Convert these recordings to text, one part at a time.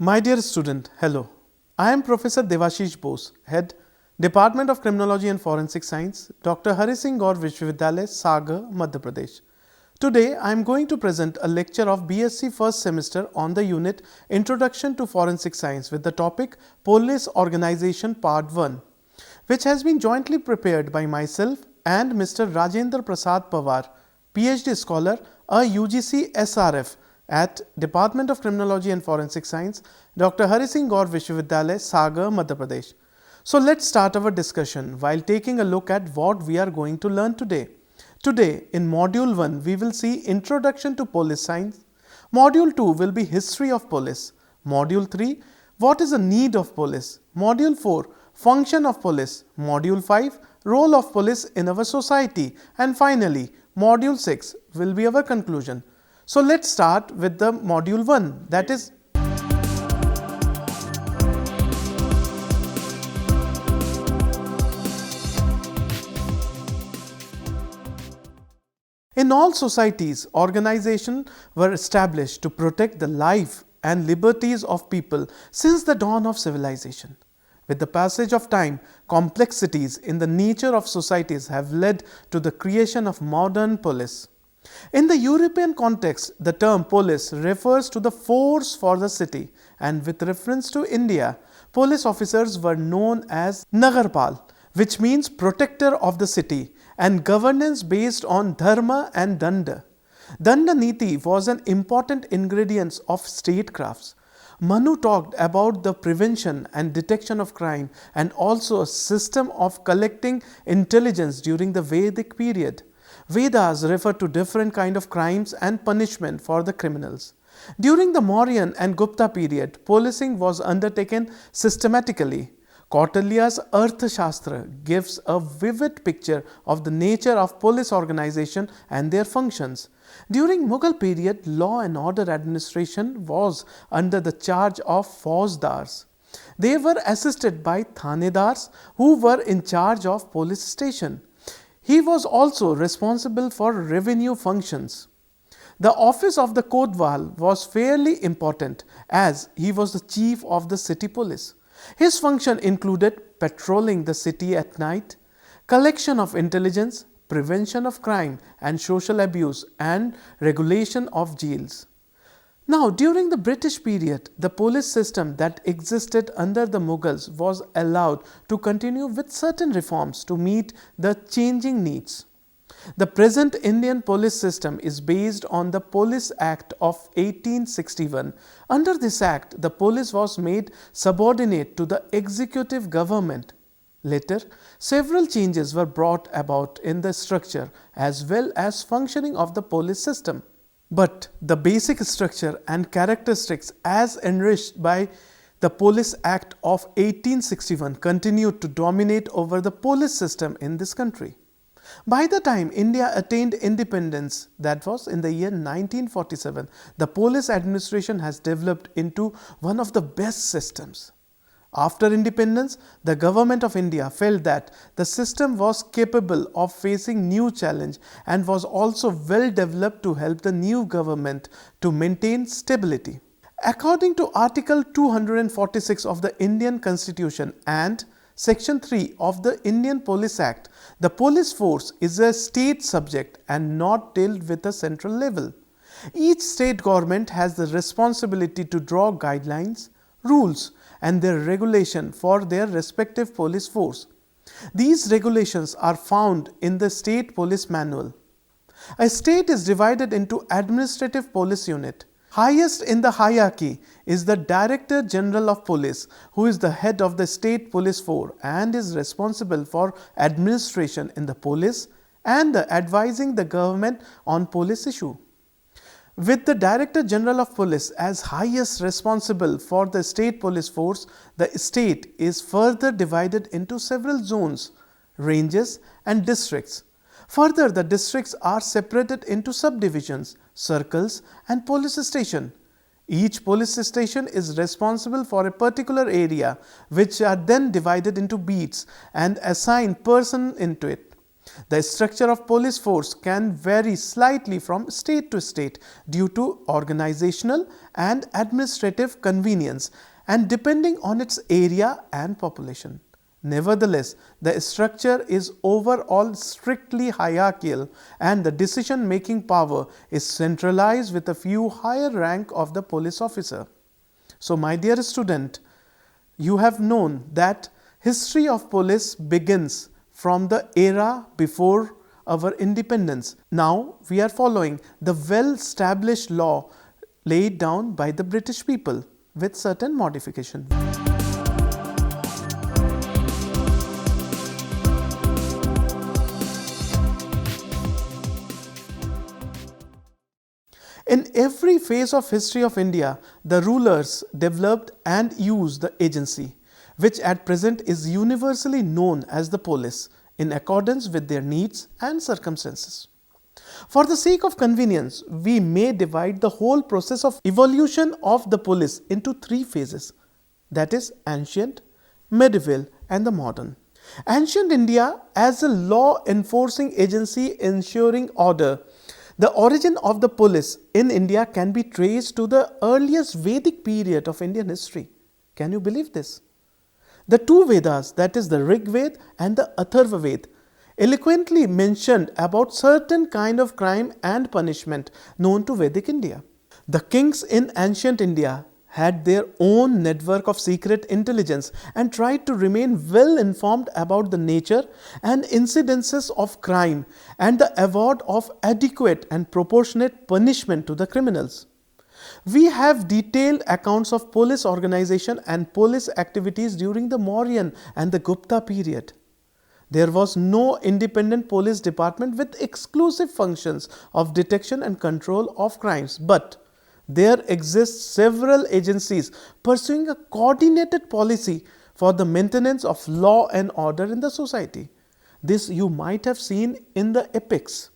My dear student, hello. I am Professor Devashish Bose, Head, Department of Criminology and Forensic Science, Dr. Hari Singh Gaur Vishwavidyalaya, Sagar, Madhya Pradesh. Today, I am going to present a lecture of BSc first semester on the unit Introduction to Forensic Science with the topic Police Organization Part 1, which has been jointly prepared by myself and Mr. Rajendra Prasad Pawar, PhD scholar, a UGC SRF at Department of Criminology and Forensic Science, Dr. Hari Singh Gaur Vishwavidyalaya, Sagar, Madhya Pradesh. So let's start our discussion while taking a look at what we are going to learn today. Today in Module 1 we will see Introduction to Police Science. Module 2 will be History of Police. Module 3 What is the need of police. Module 4 Function of police. Module 5 Role of police in our society. And finally Module 6 will be our conclusion. So let's start with the Module 1, that is in all societies, organizations were established to protect the life and liberties of people since the dawn of civilization. With the passage of time, complexities in the nature of societies have led to the creation of modern police. In the European context, the term police refers to the force for the city, and with reference to India, police officers were known as Nagarpal, which means protector of the city, and governance based on dharma and danda. Danda Niti was an important ingredient of statecrafts. Manu talked about the prevention and detection of crime and also a system of collecting intelligence during the Vedic period. Vedas refer to different kind of crimes and punishment for the criminals. During the Mauryan and Gupta period, policing was undertaken systematically. Kautilya's Arthashastra gives a vivid picture of the nature of police organization and their functions. During Mughal period, law and order administration was under the charge of Fauzdars. They were assisted by Thanedars who were in charge of police station. He was also responsible for revenue functions. The office of the Kotwal was fairly important as he was the chief of the city police. His function included patrolling the city at night, collection of intelligence, prevention of crime and social abuse, and regulation of jails. Now, during the British period, the police system that existed under the Mughals was allowed to continue with certain reforms to meet the changing needs. The present Indian police system is based on the Police Act of 1861. Under this act, the police was made subordinate to the executive government. Later, several changes were brought about in the structure as well as functioning of the police system. But the basic structure and characteristics as enriched by the Police Act of 1861 continued to dominate over the police system in this country. By the time India attained independence, that was in the year 1947, the police administration has developed into one of the best systems. After independence, the government of India felt that the system was capable of facing new challenge and was also well developed to help the new government to maintain stability. According to Article 246 of the Indian Constitution and Section 3 of the Indian Police Act, the police force is a state subject and not dealt with a central level. Each state government has the responsibility to draw guidelines, rules, and their regulation for their respective police force. These regulations are found in the State Police Manual. A state is divided into administrative police unit. Highest in the hierarchy is the Director General of Police, who is the head of the state police force and is responsible for administration in the police and advising the government on police issue. With the Director General of Police as highest responsible for the state police force, the state is further divided into several zones, ranges and districts. Further, the districts are separated into subdivisions, circles and police station. Each police station is responsible for a particular area which are then divided into beats and assign person into it. The structure of police force can vary slightly from state to state due to organizational and administrative convenience and depending on its area and population. Nevertheless, the structure is overall strictly hierarchical and the decision-making power is centralized with a few higher rank of the police officer. So, my dear student, you have known that history of police begins from the era before our independence. Now, we are following the well-established law laid down by the British people with certain modifications. In every phase of history of India, the rulers developed and used the agency, which at present is universally known as the police, in accordance with their needs and circumstances. For the sake of convenience, we may divide the whole process of evolution of the police into three phases, that is, ancient, medieval, and the modern. Ancient India as a law enforcing agency ensuring order. The origin of the police in India can be traced to the earliest Vedic period of Indian history. Can you believe this? The two Vedas, that is the Rig Veda and the Atharva Veda, eloquently mentioned about certain kind of crime and punishment known to Vedic India. The kings in ancient India had their own network of secret intelligence and tried to remain well informed about the nature and incidences of crime and the award of adequate and proportionate punishment to the criminals. We have detailed accounts of police organization and police activities during the Mauryan and the Gupta period. There was no independent police department with exclusive functions of detection and control of crimes, but there exist several agencies pursuing a coordinated policy for the maintenance of law and order in the society. This you might have seen in the epics.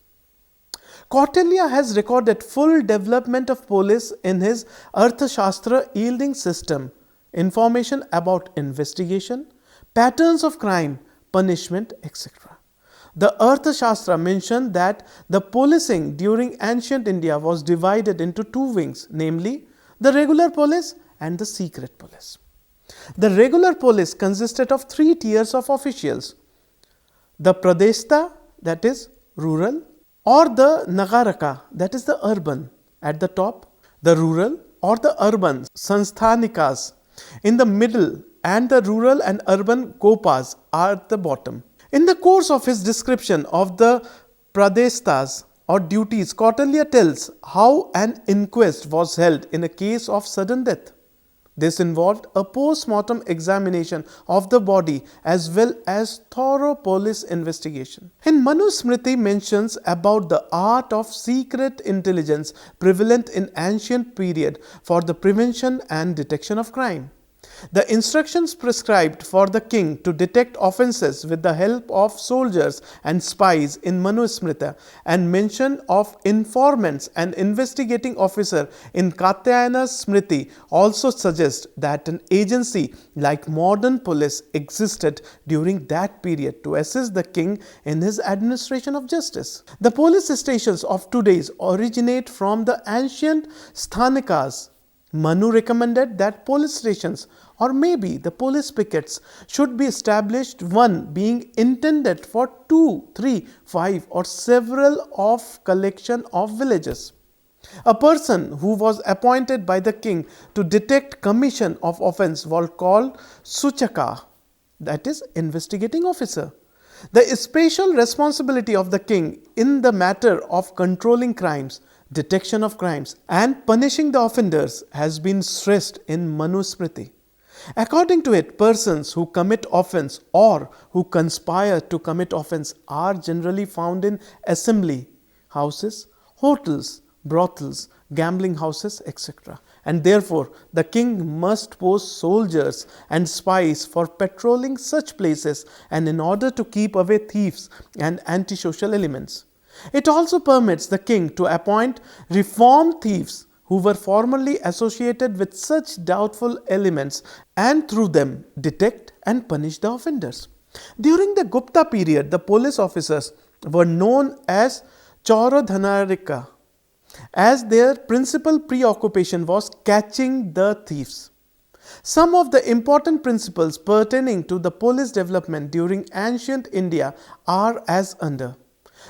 Kautilya has recorded full development of police in his Arthashastra yielding system, information about investigation, patterns of crime, punishment, etc. The Arthashastra mentioned that the policing during ancient India was divided into two wings, namely the regular police and the secret police. The regular police consisted of three tiers of officials: the Pradeshta, that is rural, or the Nagaraka, that is the urban, at the top, the rural or the urban Sansthanikas in the middle, and the rural and urban Gopas are at the bottom. In the course of his description of the Pradeshtas or duties, Kautilya tells how an inquest was held in a case of sudden death. This involved a post-mortem examination of the body as well as thorough police investigation. And Manu Smriti mentions about the art of secret intelligence prevalent in ancient period for the prevention and detection of crime. The instructions prescribed for the king to detect offences with the help of soldiers and spies in Manu Smriti and mention of informants and investigating officer in Katyayana Smriti also suggest that an agency like modern police existed during that period to assist the king in his administration of justice. The police stations of today originate from the ancient Sthanikas. Manu recommended that police stations or maybe the police pickets should be established, one being intended for 2, 3, 5 or several of collection of villages. A person who was appointed by the king to detect commission of offence was called Suchaka, that is investigating officer. The special responsibility of the king in the matter of controlling crimes, detection of crimes and punishing the offenders has been stressed in Manu Smriti. According to it, persons who commit offence or who conspire to commit offence are generally found in assembly houses, hotels, brothels, gambling houses, etc. And therefore, the king must post soldiers and spies for patrolling such places and in order to keep away thieves and antisocial elements. It also permits the king to appoint reformed thieves who were formerly associated with such doubtful elements and through them detect and punish the offenders. During the Gupta period, the police officers were known as Chauradhanarika, as their principal preoccupation was catching the thieves. Some of the important principles pertaining to the police development during ancient India are as under.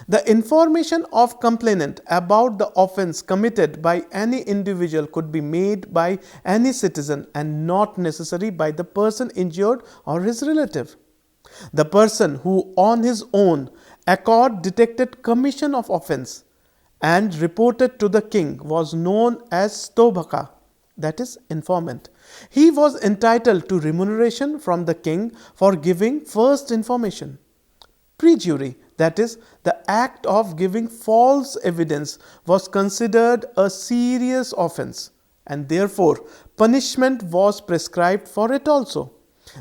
The information of complainant about the offence committed by any individual could be made by any citizen and not necessary by the person injured or his relative. The person who on his own accord detected commission of offence and reported to the king was known as Stobhaka, that is, informant. He was entitled to remuneration from the king for giving first information. Perjury, that is, the act of giving false evidence, was considered a serious offence, and therefore punishment was prescribed for it also.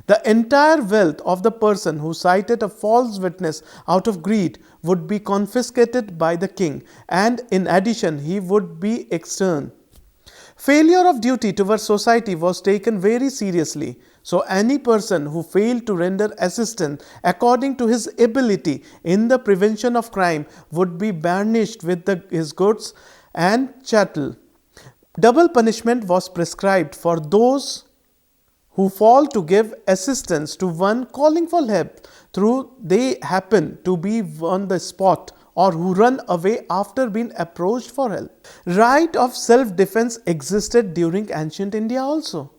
The entire wealth of the person who cited a false witness out of greed would be confiscated by the king, and in addition he would be externed. Failure of duty towards society was taken very seriously, so any person who failed to render assistance according to his ability in the prevention of crime would be banished with his goods and chattel. Double punishment was prescribed for those who fall to give assistance to one calling for help through they happen to be on the spot, or who run away after being approached for help. Right of self-defense existed during ancient India also.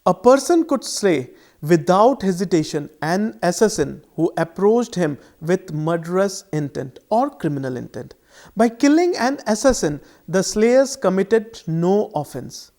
A person could slay without hesitation an assassin who approached him with murderous intent or criminal intent. By killing an assassin, the slayers committed no offence.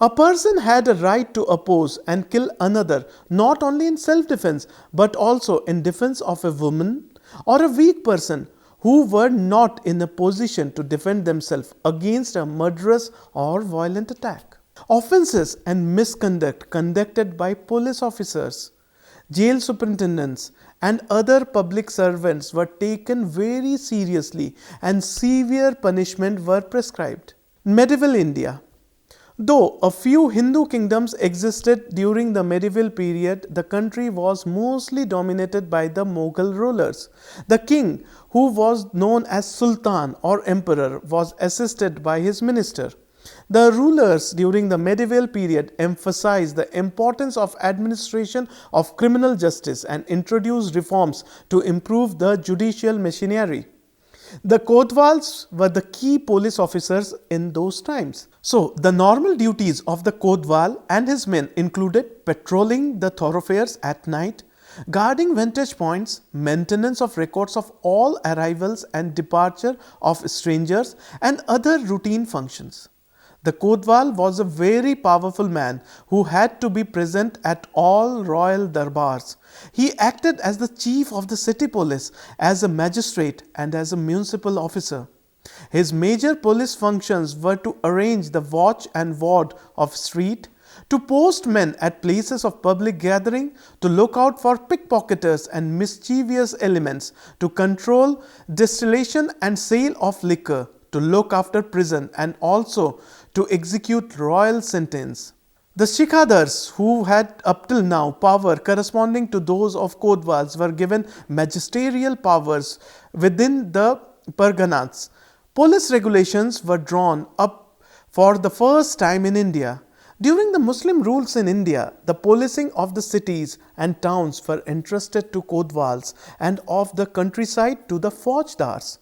A person had a right to oppose and kill another not only in self-defense but also in defense of a woman or a weak person who were not in a position to defend themselves against a murderous or violent attack. Offences and misconduct conducted by police officers, jail superintendents, and other public servants were taken very seriously, and severe punishment were prescribed. Medieval India. Though a few Hindu kingdoms existed during the medieval period, the country was mostly dominated by the Mughal rulers. The king, who was known as Sultan or Emperor, was assisted by his minister. The rulers during the medieval period emphasized the importance of administration of criminal justice and introduced reforms to improve the judicial machinery. The Kotwals were the key police officers in those times. So, the normal duties of the Kotwal and his men included patrolling the thoroughfares at night, guarding vantage points, maintenance of records of all arrivals and departure of strangers, and other routine functions. The Kotwal was a very powerful man who had to be present at all royal darbars. He acted as the chief of the city police, as a magistrate, and as a municipal officer. His major police functions were to arrange the watch and ward of street, to post men at places of public gathering, to look out for pickpocketers and mischievous elements, to control distillation and sale of liquor, to look after prison, and also to execute royal sentence. The Shikadars, who had up till now power corresponding to those of Kotwals, were given magisterial powers within the Parganas. Police regulations were drawn up for the first time in India. During the Muslim rules in India, the policing of the cities and towns were entrusted to Kotwals and of the countryside to the Faujdars.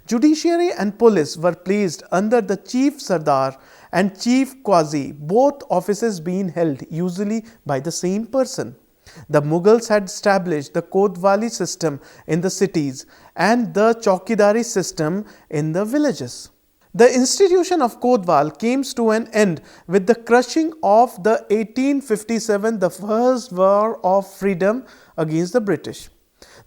Judiciary and police were placed under the Chief Sardar and Chief Qazi, both offices being held usually by the same person. The Mughals had established the Kotwali system in the cities and the Chaukidari system in the villages. The institution of Kotwal came to an end with the crushing of the 1857, the First War of Freedom against the British.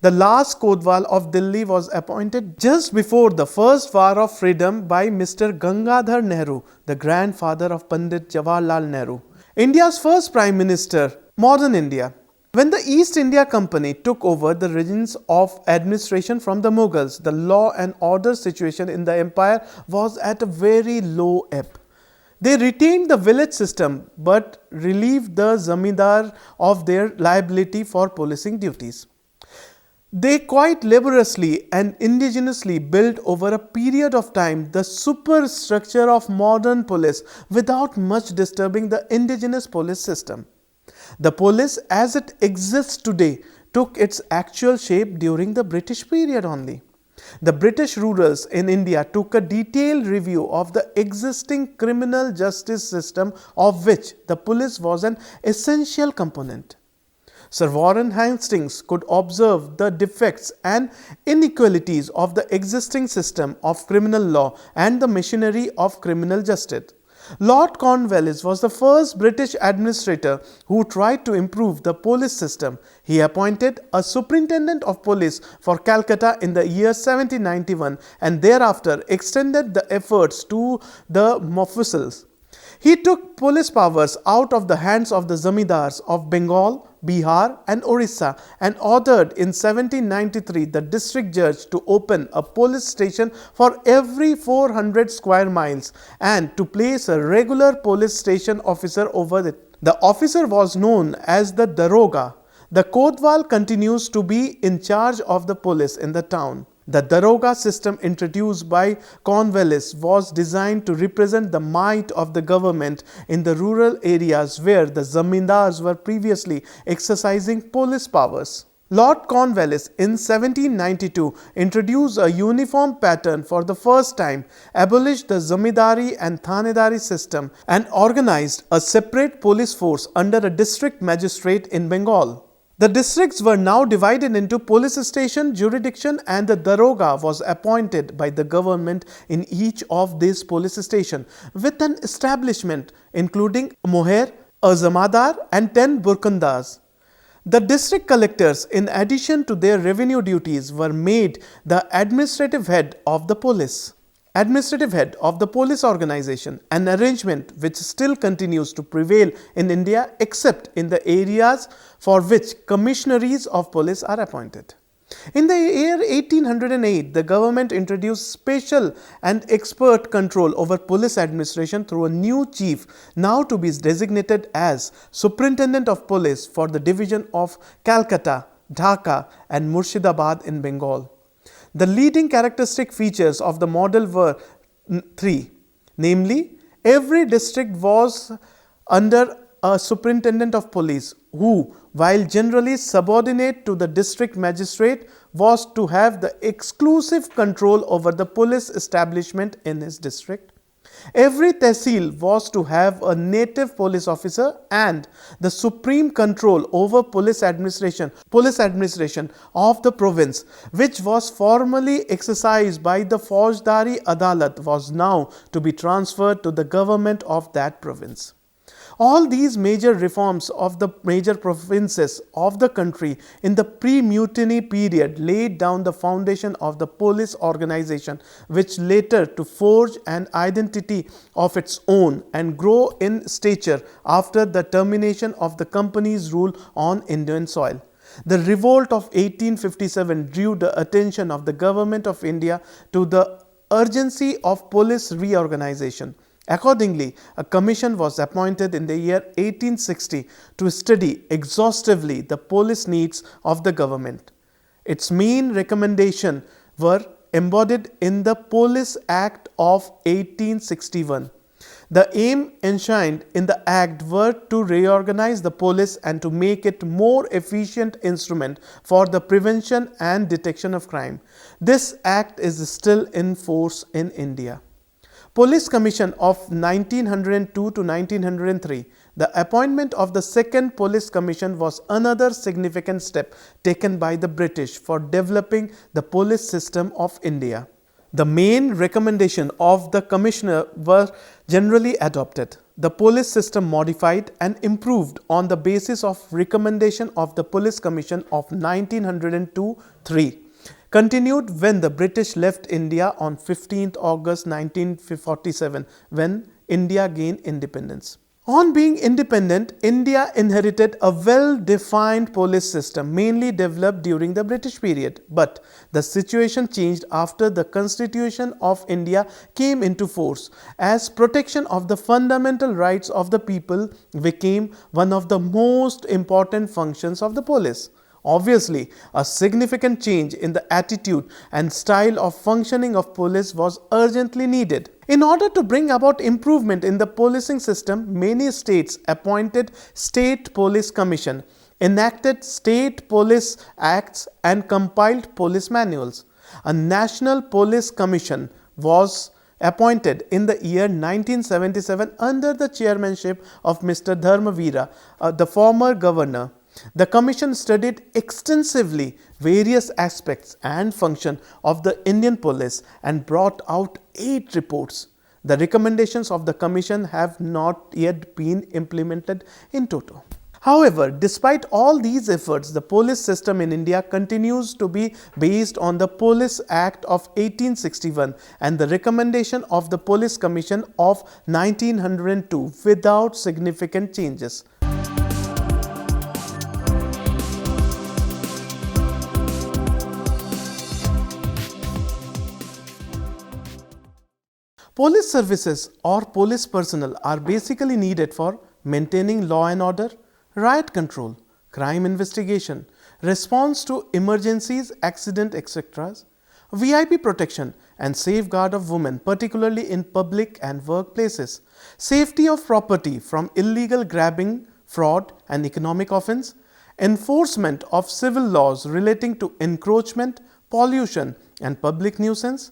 The last Kotwal of Delhi was appointed just before the First War of Freedom by Mr. Gangadhar Nehru, the grandfather of Pandit Jawaharlal Nehru, India's first Prime Minister, modern India. When the East India Company took over the reins of administration from the Mughals, the law and order situation in the empire was at a very low ebb. They retained the village system but relieved the zamindar of their liability for policing duties. They quite laboriously and indigenously built over a period of time the superstructure of modern police without much disturbing the indigenous police system. The police as it exists today took its actual shape during the British period only. The British rulers in India took a detailed review of the existing criminal justice system, of which the police was an essential component. Sir Warren Hastings could observe the defects and inequalities of the existing system of criminal law and the machinery of criminal justice. Lord Cornwallis was the first British administrator who tried to improve the police system. He appointed a superintendent of police for Calcutta in the year 1791 and thereafter extended the efforts to the Mofusils. He took police powers out of the hands of the zamindars of Bengal, Bihar and Orissa and ordered in 1793 the district judge to open a police station for every 400 square miles and to place a regular police station officer over it. The officer was known as the Daroga. The Kotwal continues to be in charge of the police in the town. The Daroga system introduced by Cornwallis was designed to represent the might of the government in the rural areas where the zamindars were previously exercising police powers. Lord Cornwallis in 1792 introduced a uniform pattern for the first time, abolished the zamindari and thanedari system and organized a separate police force under a district magistrate in Bengal. The districts were now divided into police station, jurisdiction and the Daroga was appointed by the government in each of these police stations with an establishment including a moher, a zamadar and 10 burkandars. The district collectors, in addition to their revenue duties, were made the administrative head of the police. Organization, an arrangement which still continues to prevail in India except in the areas for which commissionaries of police are appointed. In the year 1808, the government introduced special and expert control over police administration through a new chief, now to be designated as Superintendent of Police for the division of Calcutta, Dhaka and Murshidabad in Bengal. The leading characteristic features of the model were three, namely, every district was under a superintendent of police who, while generally subordinate to the district magistrate, was to have the exclusive control over the police establishment in his district. Every tehsil was to have a native police officer and the supreme control over police administration of the province, which was formerly exercised by the Faujdari Adalat, was now to be transferred to the government of that province. All these major reforms of the major provinces of the country in the pre-mutiny period laid down the foundation of the police organization, which later to forge an identity of its own and grow in stature after the termination of the company's rule on Indian soil. The revolt of 1857 drew the attention of the government of India to the urgency of police reorganization. Accordingly, a commission was appointed in the year 1860 to study exhaustively the police needs of the government. Its main recommendations were embodied in the Police Act of 1861. The aim enshrined in the Act were to reorganize the police and to make it more efficient instrument for the prevention and detection of crime. This Act is still in force in India. Police Commission of 1902 to 1903. The appointment of the Second Police Commission was another significant step taken by the British for developing the police system of India. The main recommendation of the Commissioner were generally adopted. The police system modified and improved on the basis of recommendation of the Police Commission of 1902-3. Continued when the British left India on 15th August 1947 when India gained independence. On being independent, India inherited a well-defined police system mainly developed during the British period. But the situation changed after the Constitution of India came into force, as protection of the fundamental rights of the people became one of the most important functions of the police. Obviously, a significant change in the attitude and style of functioning of police was urgently needed. In order to bring about improvement in the policing system, many states appointed State Police Commission, enacted State Police Acts and compiled police manuals. A National Police Commission was appointed in the year 1977 under the chairmanship of Mr. Dharmavira, the former governor. The commission studied extensively various aspects and function of the Indian police and brought out 8 reports. The recommendations of the commission have not yet been implemented in toto. However, despite all these efforts, the police system in India continues to be based on the Police Act of 1861 and the recommendation of the Police Commission of 1902 without significant changes. Police services or police personnel are basically needed for maintaining law and order, riot control, crime investigation, response to emergencies, accident, etc., VIP protection and safeguard of women, particularly in public and workplaces, safety of property from illegal grabbing, fraud and economic offence, enforcement of civil laws relating to encroachment, pollution and public nuisance,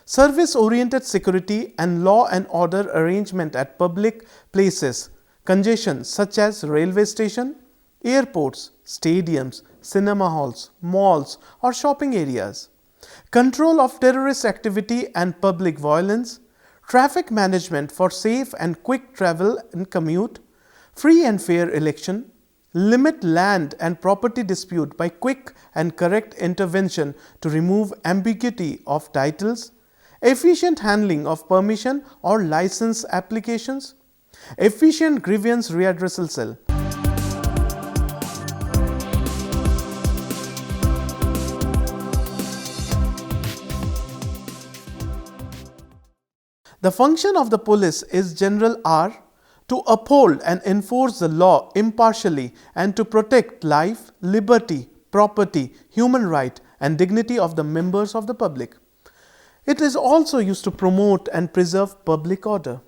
service-oriented security and law and order arrangement at public places, congestion such as railway station, airports, stadiums, cinema halls, malls or shopping areas, control of terrorist activity and public violence, traffic management for safe and quick travel and commute, free and fair election, limit land and property dispute by quick and correct intervention to remove ambiguity of titles, efficient handling of permission or license applications, efficient grievance readdressal cell. The function of the police is general are to uphold and enforce the law impartially and to protect life, liberty, property, human right and dignity of the members of the public. It is also used to promote and preserve public order,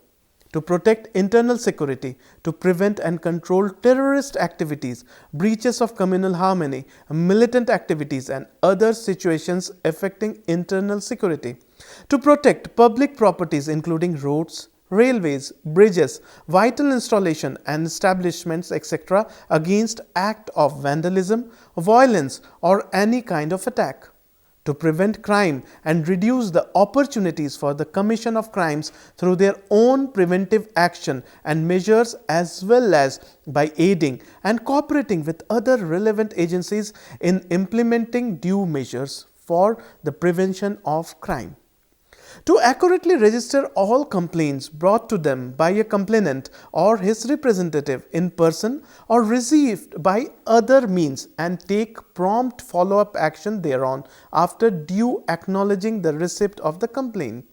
to protect internal security, to prevent and control terrorist activities, breaches of communal harmony, militant activities and other situations affecting internal security, to protect public properties including roads, railways, bridges, vital installation and establishments, etc. against act of vandalism, violence or any kind of attack, to prevent crime and reduce the opportunities for the commission of crimes through their own preventive action and measures, as well as by aiding and cooperating with other relevant agencies in implementing due measures for the prevention of crime. To accurately register all complaints brought to them by a complainant or his representative in person or received by other means and take prompt follow-up action thereon after due acknowledging the receipt of the complaint.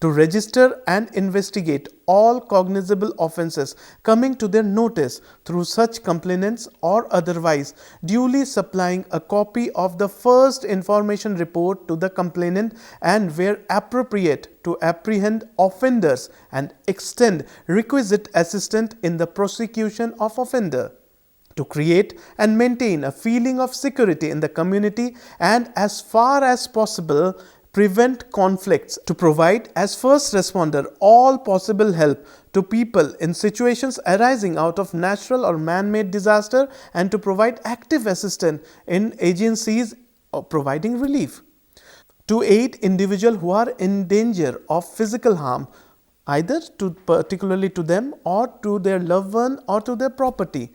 To register and investigate all cognizable offences coming to their notice through such complainants or otherwise, duly supplying a copy of the first information report to the complainant and where appropriate to apprehend offenders and extend requisite assistance in the prosecution of offender. To create and maintain a feeling of security in the community and as far as possible prevent conflicts, to provide as first responder all possible help to people in situations arising out of natural or man-made disaster and to provide active assistance in agencies providing relief. To aid individuals who are in danger of physical harm, either particularly to them or to their loved one or to their property.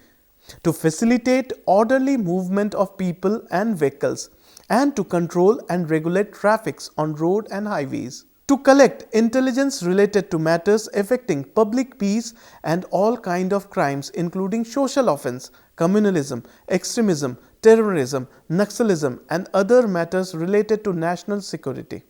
To facilitate orderly movement of people and vehicles, and to control and regulate traffics on road and highways. To collect intelligence related to matters affecting public peace and all kind of crimes including social offence, communalism, extremism, terrorism, Naxalism and other matters related to national security.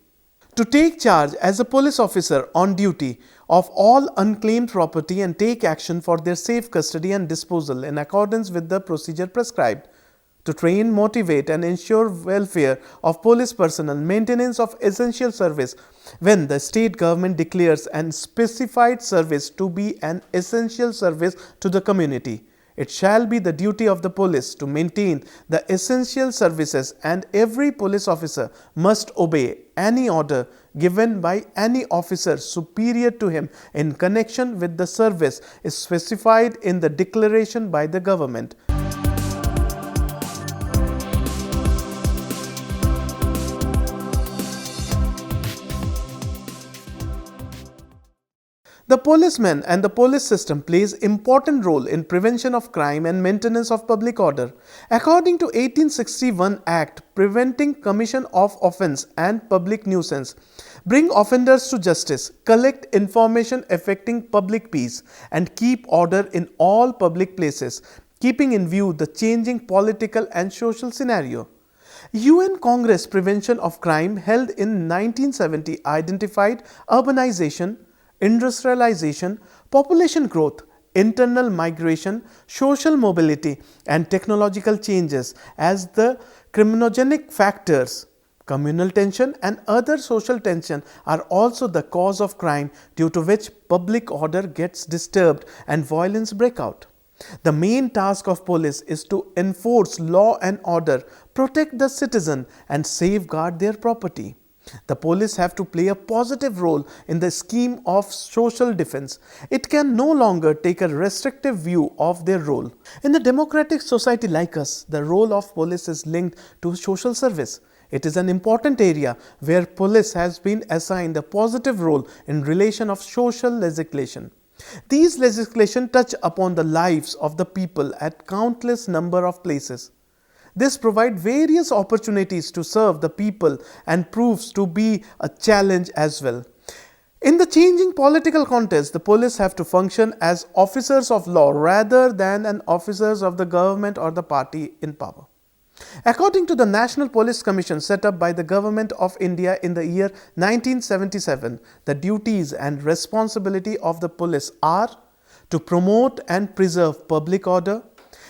To take charge as a police officer on duty of all unclaimed property and take action for their safe custody and disposal in accordance with the procedure prescribed. to train, motivate and ensure welfare of police personnel, maintenance of essential service. When the state government declares an specified service to be an essential service to the community, it shall be the duty of the police to maintain the essential services, and every police officer must obey any order given by any officer superior to him in connection with the service is specified in the declaration by the government. The policeman and the police system plays important role in prevention of crime and maintenance of public order. According to 1861 Act preventing commission of offence and public nuisance, bring offenders to justice, collect information affecting public peace and keep order in all public places, keeping in view the changing political and social scenario. UN Congress Prevention of Crime held in 1970 identified urbanization, industrialization, population growth, internal migration, social mobility and technological changes as the criminogenic factors. Communal tension and other social tension are also the cause of crime, due to which public order gets disturbed and violence break out. The main task of police is to enforce law and order, protect the citizen and safeguard their property. The police have to play a positive role in the scheme of social defense. It can no longer take a restrictive view of their role. In a democratic society like us, the role of police is linked to social service. It is an important area where police has been assigned a positive role in relation of social legislation. These legislation touch upon the lives of the people at countless number of places. This provides various opportunities to serve the people and proves to be a challenge as well. In the changing political context, the police have to function as officers of law rather than an officers of the government or the party in power. According to the National Police Commission set up by the Government of India in the year 1977, the duties and responsibility of the police are to promote and preserve public order,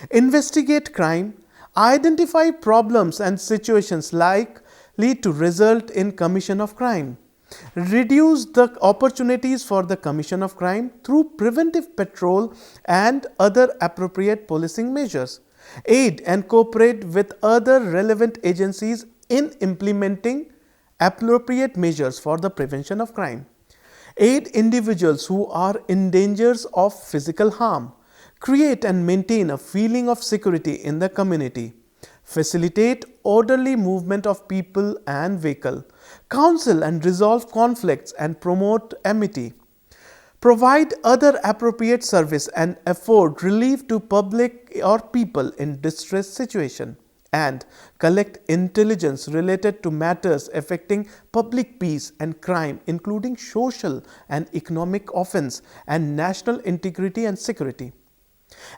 investigate crime, identify problems and situations likely to result in commission of crime, reduce the opportunities for the commission of crime through preventive patrol and other appropriate policing measures, aid and cooperate with other relevant agencies in implementing appropriate measures for the prevention of crime, aid individuals who are in dangers of physical harm, create and maintain a feeling of security in the community, facilitate orderly movement of people and vehicle, counsel and resolve conflicts and promote amity, provide other appropriate service and afford relief to public or people in distress situation, and collect intelligence related to matters affecting public peace and crime, including social and economic offence and national integrity and security.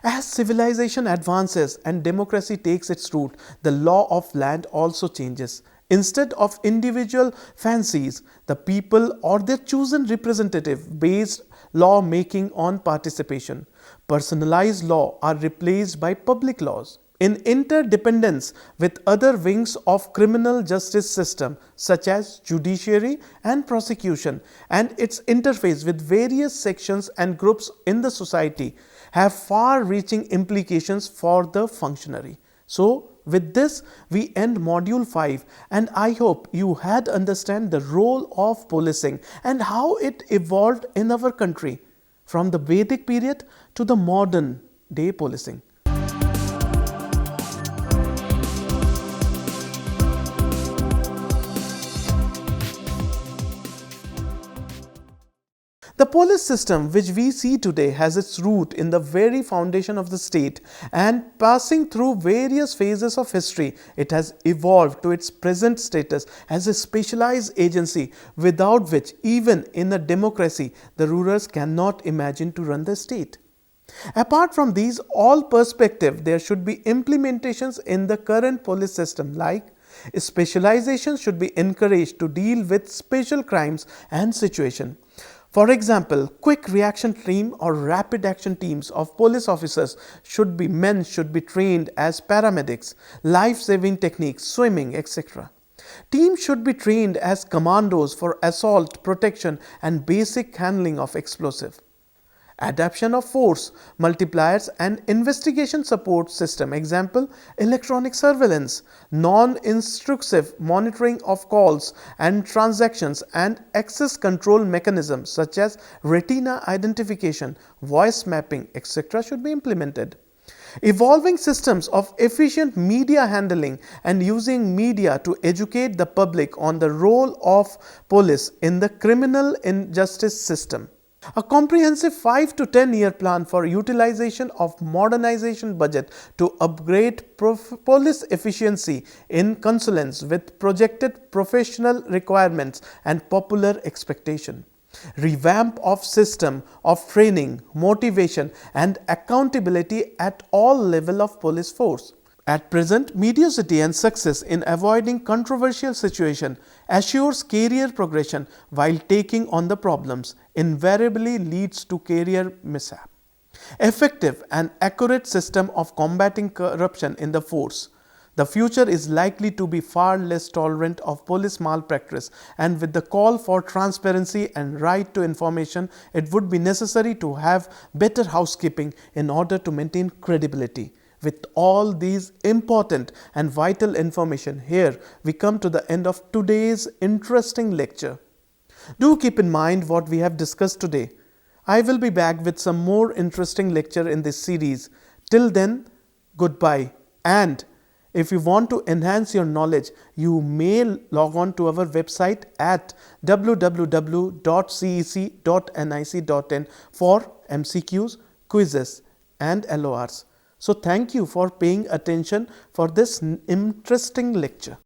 As civilization advances and democracy takes its root, the law of land also changes. Instead of individual fancies, the people or their chosen representative based law making on participation, personalized law are replaced by public laws. In interdependence with other wings of criminal justice system such as judiciary and prosecution, and its interface with various sections and groups in the society have far-reaching implications for the functionary. So, with this, we end Module 5, and I hope you had understand the role of policing and how it evolved in our country from the Vedic period to the modern day policing. The police system which we see today has its root in the very foundation of the state, and passing through various phases of history, it has evolved to its present status as a specialized agency without which even in a democracy the rulers cannot imagine to run the state. Apart from these all perspectives, there should be implementations in the current police system, like specialization should be encouraged to deal with special crimes and situations. For example, quick reaction team or rapid action teams of police officers should be trained as paramedics, life-saving techniques, swimming, etc. Teams should be trained as commandos for assault, protection and basic handling of explosive. Adaptation of force, multipliers and investigation support system. Example, electronic surveillance, non-intrusive monitoring of calls and transactions and access control mechanisms such as retina identification, voice mapping, etc. should be implemented. Evolving systems of efficient media handling and using media to educate the public on the role of police in the criminal justice system. A comprehensive 5 to 10 year plan for utilization of modernization budget to upgrade police efficiency in consonance with projected professional requirements and popular expectation. Revamp of system of training, motivation and accountability at all level of police force. At present, mediocrity and success in avoiding controversial situation assures career progression while taking on the problems invariably leads to career mishap. Effective and accurate system of combating corruption in the force. The future is likely to be far less tolerant of police malpractice, and with the call for transparency and right to information, it would be necessary to have better housekeeping in order to maintain credibility. With all these important and vital information, here we come to the end of today's interesting lecture. Do keep in mind what we have discussed today. I will be back with some more interesting lecture in this series. Till then, goodbye. And if you want to enhance your knowledge, you may log on to our website at www.cec.nic.in for MCQs, quizzes and LORs. So thank you for paying attention for this interesting lecture.